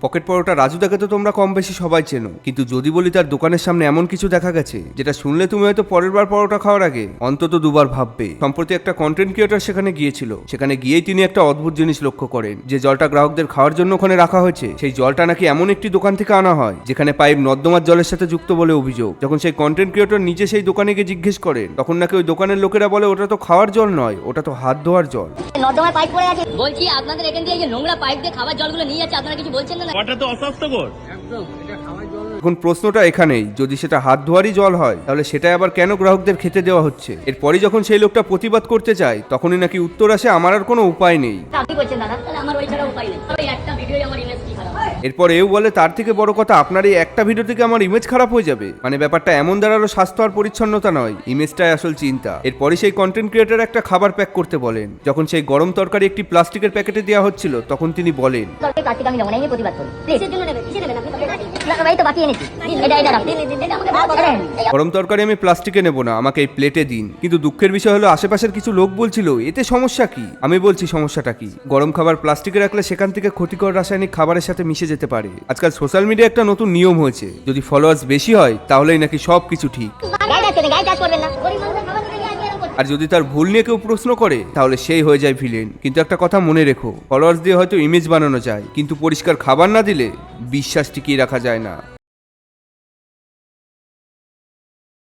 Pocket পরোটা রাজুদাকে তো তোমরা কম বেশি সবাই চেনো, কিন্তু যদি বলি তার দোকানের সামনে এমন কিছু দেখা গেছে যেটা শুনলে তুমি হয়তো পরের বার পরোটা খাওয়ার আগে অন্তত দুবার ভাববে। সম্প্রতি একটা কন্টেন্ট ক্রিয়েটর সেখানে গিয়েছিল, সেখানে গিয়েই তিনি একটা অদ্ভুত জিনিস লক্ষ্য করেন, যে জলটা গ্রাহকদের খাওয়ার জন্য ওখানে রাখা হয়েছে সেই জলটা নাকি এমন একটি দোকান থেকে আনা হয় যেখানে পাইপ নর্দমার জলের সাথে যুক্ত বলে অভিযোগ। যখন সেই কন্টেন্ট ক্রিয়েটর নিজে সেই দোকানে গিয়ে জিজ্ঞেস করেন, তখন নাকি ওই দোকানের লোকেরা বলে ওটা তো খাওয়ার জল নয়, ওটা তো হাত ধোয়ার জল। নর্দমায় পাইপ পড়ে আছে। বলছি আপনাদের এখান থেকে যে নোংরা পাইপ দিয়ে খাবার জলগুলো নিয়ে যাচ্ছে, আপনারা কিছু বলছেন না? ওটা তো অস্বাস্থ্যকর। এখন প্রশ্নটা এখানেই, যদি সেটা হাত ধোয়ারই জল হয় তাহলে সেটাই আবার কেন গ্রাহকদের খেতে দেওয়া হচ্ছে? এরপরই যখন সেই লোকটা প্রতিবাদ করতে চায় তখনই নাকি উত্তর আসে, আমার আর কোনো উপায় নেই। আপনি বলছেন দাদা, তাহলে আমার ওই ছাড়া উপায় নেই। ওই একটা ভিডিওই আমার ইমেজ কি খারাপ। এরপর এও বলে তার থেকে বড় কথা, আপনার এই একটা ভিডিও থেকে আমার ইমেজ খারাপ হয়ে যাবে। মানে ব্যাপারটা এমন দাঁড়ালো স্বাস্থ্য আর পরিচ্ছন্নতা নয়, ইমেজটাই আসল চিন্তা। এরপরই সেই কন্টেন্ট ক্রিয়েটর একটা খাবার প্যাক করতে বলেন। যখন সেই গরম তরকারি একটি প্লাস্টিকের প্যাকেটে দেওয়া হচ্ছিল তখন তিনি বলেন, তরকারি প্লাস্টিক আমি নেব না, এই প্রতিবাদ করি। কিসের জন্য নেবেন? কিসে নেবেন আপনি? এই তো বাকি এনেছি। এটা রাখুন। এটা আমাকে ভালো করে দেন। গরম তরকারি আমি প্লাস্টিকে নেব না, আমাকে এই প্লেটে দিন। কিন্তু দুঃখের বিষয় হলো আশেপাশের কিছু লোক বলছিল এতে সমস্যা কি। আমি বলছি সমস্যাটা কি। গরম খাবার প্লাস্টিকে রাখলে সেখান থেকে ক্ষতিকর রাসায়নিক খাবারের সাথে মিশে যেতে পারে। আজকাল সোশ্যাল মিডিয়ায় একটা নতুন নিয়ম হয়েছে, যদি ফলোয়ার্স বেশি হয় তাহলেই নাকি সবকিছু ঠিক, গায়ে টাচ করবেন না। গরিব মানুষের খাবার দিতে গিয়ে আপনি এরকম করছেন। আর যদি তার ভুল নিয়ে কেউ প্রশ্ন করে তাহলে সেই হয়ে যায় ভিলেন। কিন্তু একটা কথা মনে রেখো, ফলোয়ার্স দিয়ে হয়তো ইমেজ বানানো যায়, কিন্তু পরিষ্কার খাবার না দিলে বিশ্বাস টিকিয়ে রাখা যায় না।